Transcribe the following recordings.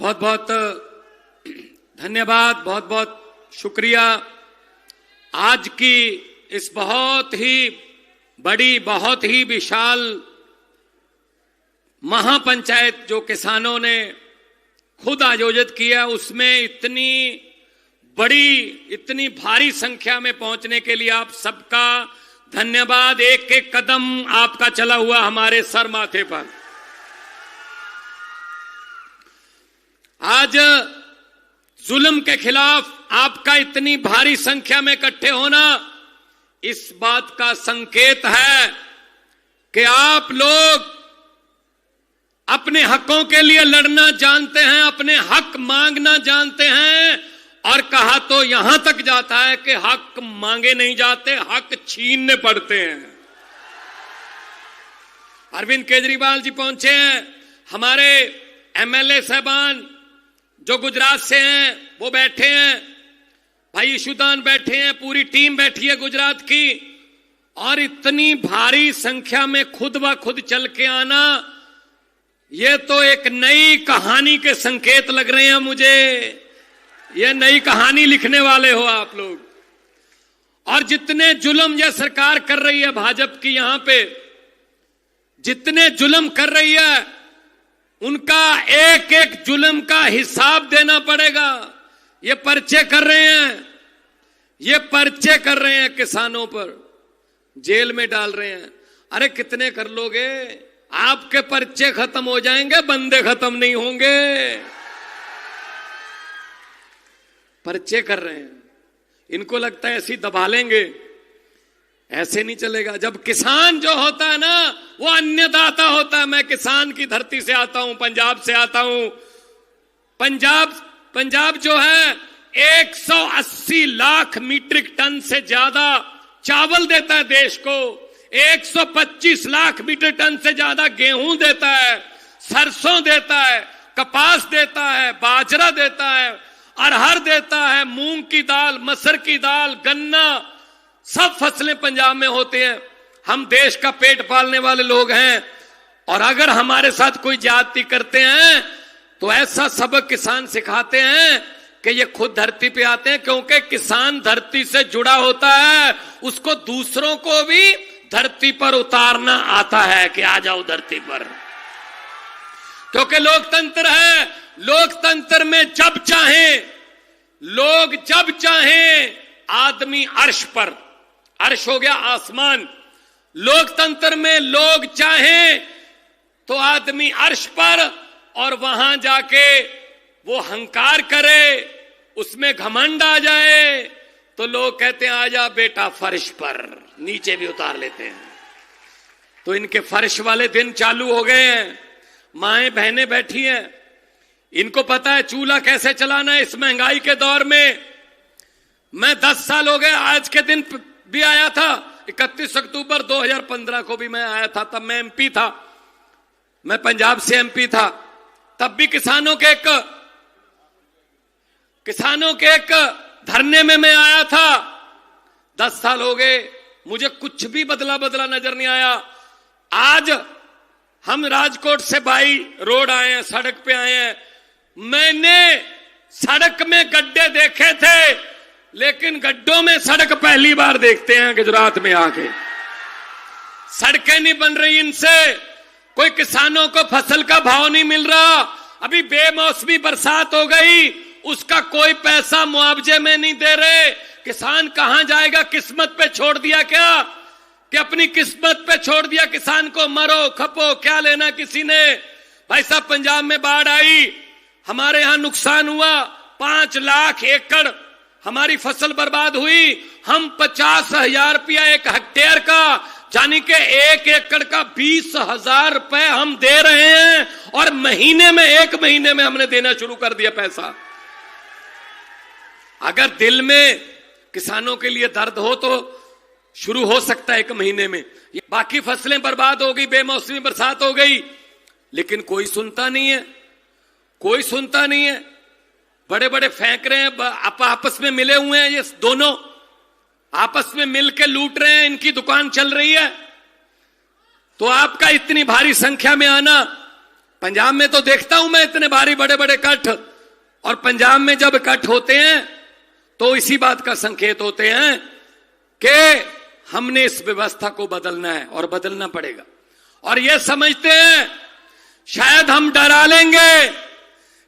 बहुत बहुत धन्यवाद, बहुत बहुत शुक्रिया। आज की इस बहुत ही बड़ी, बहुत ही विशाल महापंचायत जो किसानों ने खुद आयोजित किया, उसमें इतनी बड़ी, इतनी भारी संख्या में पहुंचने के लिए आप सबका धन्यवाद। एक एक कदम आपका चला हुआ हमारे सर माथे पर। आज जुल्म के खिलाफ आपका इतनी भारी संख्या में इकट्ठे होना इस बात का संकेत है कि आप लोग अपने हकों के लिए लड़ना जानते हैं, अपने हक मांगना जानते हैं। और कहा तो यहां तक जाता है कि हक मांगे नहीं जाते, हक छीनने पड़ते हैं। अरविंद केजरीवाल जी पहुंचे हैं, हमारे एमएलए साहबान जो गुजरात से हैं वो बैठे हैं, भाई ईशुदान बैठे हैं, पूरी टीम बैठी है गुजरात की। और इतनी भारी संख्या में खुद ब खुद चल के आना, ये तो एक नई कहानी के संकेत लग रहे हैं मुझे। ये नई कहानी लिखने वाले हो आप लोग। और जितने जुल्म ये सरकार कर रही है भाजपा की, यहां पे जितने जुल्म कर रही है, उनका एक एक जुल्म का हिसाब देना पड़ेगा। ये पर्चे कर रहे हैं, ये पर्चे कर रहे हैं, किसानों पर जेल में डाल रहे हैं। अरे कितने कर लोगे? आपके पर्चे खत्म हो जाएंगे, बंदे खत्म नहीं होंगे। पर्चे कर रहे हैं, इनको लगता है ऐसे दबा लेंगे, ऐसे नहीं चलेगा। जब किसान जो होता है ना, वो अन्नदाता होता है। मैं किसान की धरती से आता हूं, पंजाब से आता हूं। पंजाब जो है 180 लाख मीट्रिक टन से ज्यादा चावल देता है देश को, 125 लाख मीट्रिक टन से ज्यादा गेहूं देता है, सरसों देता है, कपास देता है, बाजरा देता है, अरहर देता है, मूंग की दाल, मसर की दाल, गन्ना, सब फसलें पंजाब में होते हैं। हम देश का पेट पालने वाले लोग हैं। और अगर हमारे साथ कोई ज्यादती करते हैं तो ऐसा सबक किसान सिखाते हैं कि ये खुद धरती पे आते हैं, क्योंकि किसान धरती से जुड़ा होता है, उसको दूसरों को भी धरती पर उतारना आता है कि आ जाओ धरती पर। क्योंकि लोकतंत्र है, लोकतंत्र में जब चाहें, लोग जब चाहें, आदमी अर्श पर, अर्श हो गया आसमान, लोकतंत्र में लोग चाहें तो आदमी अर्श पर, और वहां जाके वो हंकार करे, उसमें घमंड आ जाए तो लोग कहते हैं आजा बेटा फर्श पर, नीचे भी उतार लेते हैं। तो इनके फर्श वाले दिन चालू हो गए हैं। माएं बहनें बैठी हैं, इनको पता है चूल्हा कैसे चलाना है इस महंगाई के दौर में। मैं 10 साल हो गए, आज के दिन भी आया था, 31 अक्टूबर 2015 को भी मैं आया था। तब मैं एमपी था, मैं पंजाब से एमपी था। तब भी किसानों के एक धरने में मैं आया था। 10 साल हो गए, मुझे कुछ भी बदला नजर नहीं आया। आज हम राजकोट से बाई रोड आए हैं, सड़क पे आए हैं। मैंने सड़क में गड्ढे देखे थे, लेकिन गड्ढों में सड़क पहली बार देखते हैं गुजरात में आके। सड़कें नहीं बन रही इनसे, कोई किसानों को फसल का भाव नहीं मिल रहा। अभी बेमौसमी बरसात हो गई, उसका कोई पैसा मुआवजे में नहीं दे रहे। किसान कहां जाएगा? किस्मत पे छोड़ दिया क्या? कि अपनी किस्मत पे छोड़ दिया किसान को? मरो खपो, क्या लेना किसी ने। भाई साहब, पंजाब में बाढ़ आई, हमारे यहां नुकसान हुआ, 5 लाख एकड़ हमारी फसल बर्बाद हुई। हम 50,000 रुपया एक हेक्टेयर का, यानी कि 1 एकड़ का 20,000 रुपए हम दे रहे हैं। और एक महीने में हमने देना शुरू कर दिया पैसा। अगर दिल में किसानों के लिए दर्द हो तो शुरू हो सकता है 1 महीने में। बाकी फसलें बर्बाद हो गई, बेमौसमी बरसात हो गई, लेकिन कोई सुनता नहीं है, कोई सुनता नहीं है। बड़े बड़े फेंक रहे हैं, आपस में मिले हुए हैं, ये दोनों आपस में मिलकर लूट रहे हैं, इनकी दुकान चल रही है। तो आपका इतनी भारी संख्या में आना पंजाब में तो देखता हूं मैं इतने भारी बड़े बड़े कट, और पंजाब में जब कट होते हैं तो इसी बात का संकेत होते हैं कि हमने इस व्यवस्था को बदलना है और बदलना पड़ेगा। और ये समझते हैं शायद हम डरा लेंगे,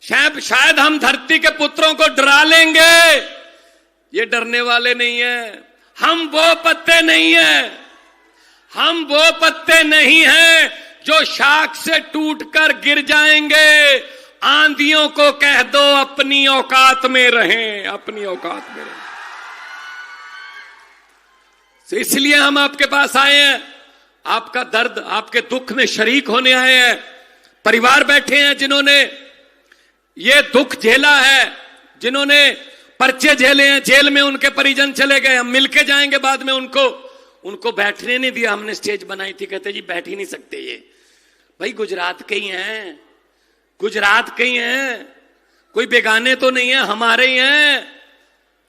शायद हम धरती के पुत्रों को डरा लेंगे। ये डरने वाले नहीं है, हम वो पत्ते नहीं है, हम वो पत्ते नहीं हैं जो शाख से टूटकर गिर जाएंगे। आंधियों को कह दो अपनी औकात में रहें, अपनी औकात में रहें। तो इसलिए हम आपके पास आए हैं, आपका दर्द, आपके दुख में शरीक होने आए हैं। परिवार बैठे हैं जिन्होंने ये दुख झेला है, जिन्होंने पर्चे झेले हैं, जेल में उनके परिजन चले गए। हम मिलके जाएंगे बाद में। उनको बैठने नहीं दिया, हमने स्टेज बनाई थी, कहते जी बैठ ही नहीं सकते। ये भाई गुजरात के ही हैं, गुजरात के ही हैं, कोई बेगाने तो नहीं है, हमारे ही हैं।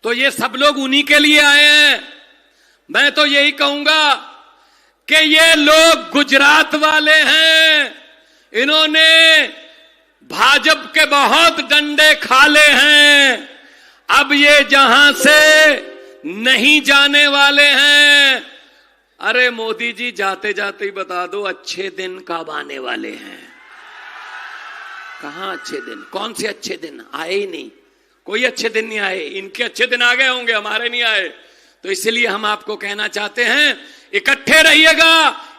तो ये सब लोग उन्हीं के लिए आए हैं। मैं तो यही कहूंगा कि ये लोग गुजरात वाले हैं, इन्होंने भाजपा के बहुत डंडे खाले हैं, अब ये जहां से नहीं जाने वाले हैं। अरे मोदी जी जाते जाते ही बता दो अच्छे दिन कब आने वाले हैं। कहां अच्छे दिन, कौन से अच्छे दिन, आए ही नहीं, कोई अच्छे दिन नहीं आए। इनके अच्छे दिन आ गए होंगे, हमारे नहीं आए। तो इसलिए हम आपको कहना चाहते हैं इकट्ठे रहिएगा,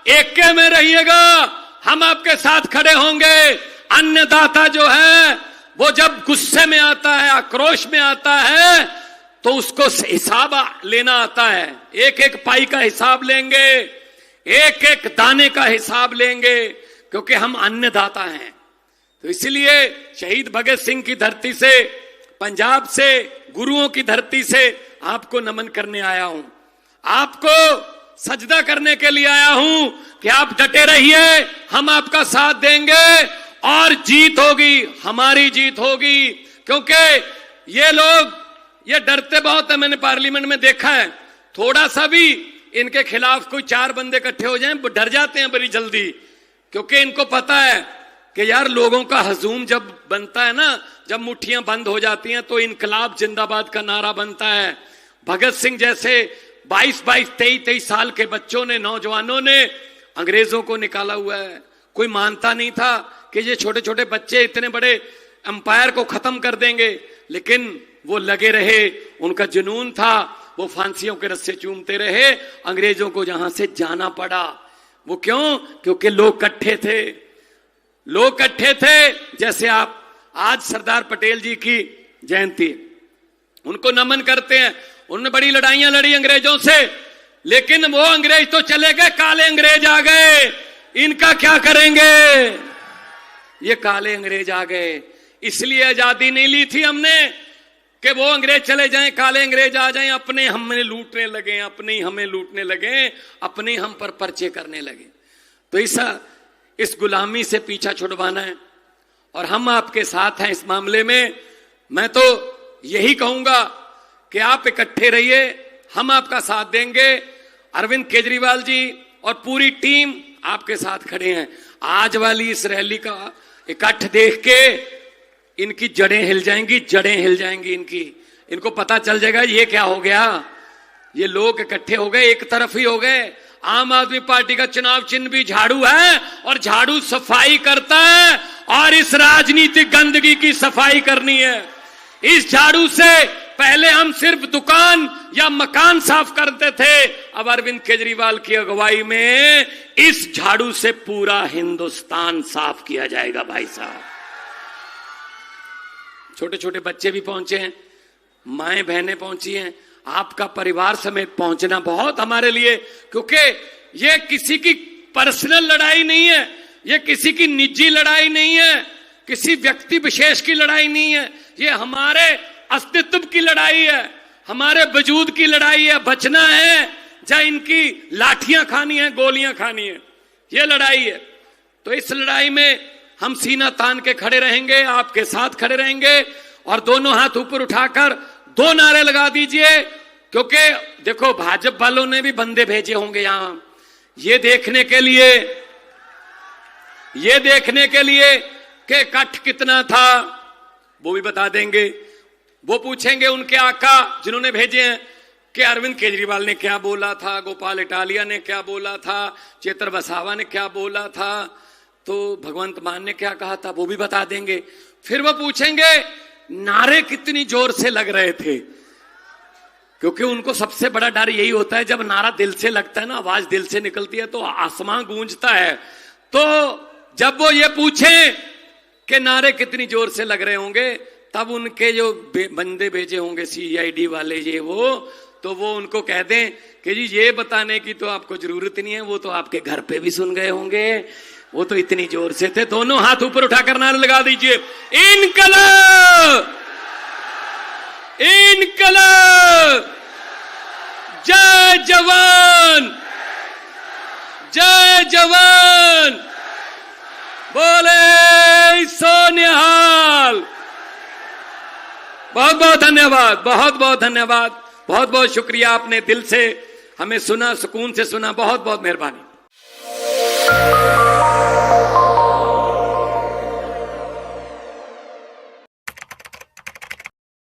एके में रहिएगा, हम आपके साथ खड़े होंगे। अन्नदाता जो है वो जब गुस्से में आता है, आक्रोश में आता है, तो उसको हिसाब लेना आता है। एक एक पाई का हिसाब लेंगे, एक एक दाने का हिसाब लेंगे, क्योंकि हम अन्नदाता हैं। तो इसलिए शहीद भगत सिंह की धरती से, पंजाब से, गुरुओं की धरती से आपको नमन करने आया हूं, आपको सजदा करने के लिए आया हूं कि आप डटे रहिए, हम आपका साथ देंगे और जीत होगी, हमारी जीत होगी। क्योंकि ये लोग ये डरते बहुत है, मैंने पार्लियामेंट में देखा है। थोड़ा सा भी इनके खिलाफ कोई 4 बंदे इकट्ठे हो जाएं, डर जाते हैं बड़ी जल्दी, क्योंकि इनको पता है कि यार लोगों का हजूम जब बनता है ना, जब मुट्ठियां बंद हो जाती हैं तो इनकलाब जिंदाबाद का नारा बनता है। भगत सिंह जैसे 22-22, 23-23 साल के बच्चों ने, नौजवानों ने अंग्रेजों को निकाला हुआ है। कोई मानता नहीं था कि ये छोटे छोटे बच्चे इतने बड़े एम्पायर को खत्म कर देंगे, लेकिन वो लगे रहे, उनका जुनून था, वो फांसियों के रस्से चूमते रहे, अंग्रेजों को जहां से जाना पड़ा। वो क्यों? क्योंकि लोग इकट्ठे थे, लोग इकट्ठे थे। जैसे आप आज सरदार पटेल जी की जयंती, उनको नमन करते हैं, उन्होंने बड़ी लड़ाइयां लड़ी अंग्रेजों से, लेकिन वो अंग्रेज तो चले गए, काले अंग्रेज आ गए। इनका क्या करेंगे? ये काले अंग्रेज आ गए। इसलिए आजादी नहीं ली थी हमने कि वो अंग्रेज चले जाएं, काले अंग्रेज आ जाएं, अपने हमें लूटने लगे, अपने ही हमें लूटने लगे, अपने हम पर पर्चे करने लगे। तो इस गुलामी से पीछा छुड़वाना है और हम आपके साथ हैं इस मामले में। मैं तो यही कहूंगा कि आप इकट्ठे रहिए, हम आपका साथ देंगे। अरविंद केजरीवाल जी और पूरी टीम आपके साथ खड़े हैं। आज वाली इस रैली का इकट्ठ देख के इनकी जड़ें हिल जाएंगी, जड़ें हिल जाएंगी इनकी। इनको पता चल जाएगा ये क्या हो गया, ये लोग इकट्ठे हो गए, एक तरफ ही हो गए। आम आदमी पार्टी का चुनाव चिन्ह भी झाड़ू है और झाड़ू सफाई करता है, और इस राजनीतिक गंदगी की सफाई करनी है। इस झाड़ू से पहले हम सिर्फ दुकान या मकान साफ करते थे, अब अरविंद केजरीवाल की अगुवाई में इस झाड़ू से पूरा हिंदुस्तान साफ किया जाएगा। भाई साहब, छोटे छोटे बच्चे भी पहुंचे हैं, माएं बहनें पहुंची हैं, आपका परिवार समेत पहुंचना बहुत हमारे लिए, क्योंकि ये किसी की पर्सनल लड़ाई नहीं है, ये किसी की निजी लड़ाई नहीं है, किसी व्यक्ति विशेष की लड़ाई नहीं है, ये हमारे अस्तित्व की लड़ाई है, हमारे वजूद की लड़ाई है। बचना है या इनकी लाठियां खानी है, गोलियां खानी है, ये लड़ाई है। तो इस लड़ाई में हम सीना तान के खड़े रहेंगे, आपके साथ खड़े रहेंगे, और दोनों हाथ ऊपर उठाकर 2 नारे लगा दीजिए। क्योंकि देखो भाजपा वालों ने भी बंदे भेजे होंगे यहां ये देखने के लिए ये देखने के लिए कि इकट्ठ कितना था वो भी बता देंगे। वो पूछेंगे उनके आका जिन्होंने भेजे हैं कि अरविंद केजरीवाल ने क्या बोला था, गोपाल इटालिया ने क्या बोला था, चेतर वसावा ने क्या बोला था, तो भगवंत मान ने क्या कहा था, वो भी बता देंगे। फिर वो पूछेंगे नारे कितनी जोर से लग रहे थे, क्योंकि उनको सबसे बड़ा डर यही होता है जब नारा दिल से लगता है ना, आवाज दिल से निकलती है तो आसमां गूंजता है। तो जब वो ये पूछें कि नारे कितनी जोर से लग रहे होंगे, तब उनके जो बंदे भेजे होंगे CID वाले ये वो, तो वो उनको कह दें कि जी ये बताने की तो आपको जरूरत नहीं है, वो तो आपके घर पे भी सुन गए होंगे, वो तो इतनी जोर से थे। दोनों हाथ ऊपर उठाकर नारे लगा दीजिए, इनकलाब इनकलाब, जय जवान जय जवान, बोले सोनिहाल। बहुत बहुत धन्यवाद, बहुत बहुत धन्यवाद, बहुत बहुत शुक्रिया, आपने दिल से हमें सुना, सुकून से सुना, बहुत बहुत मेहरबानी।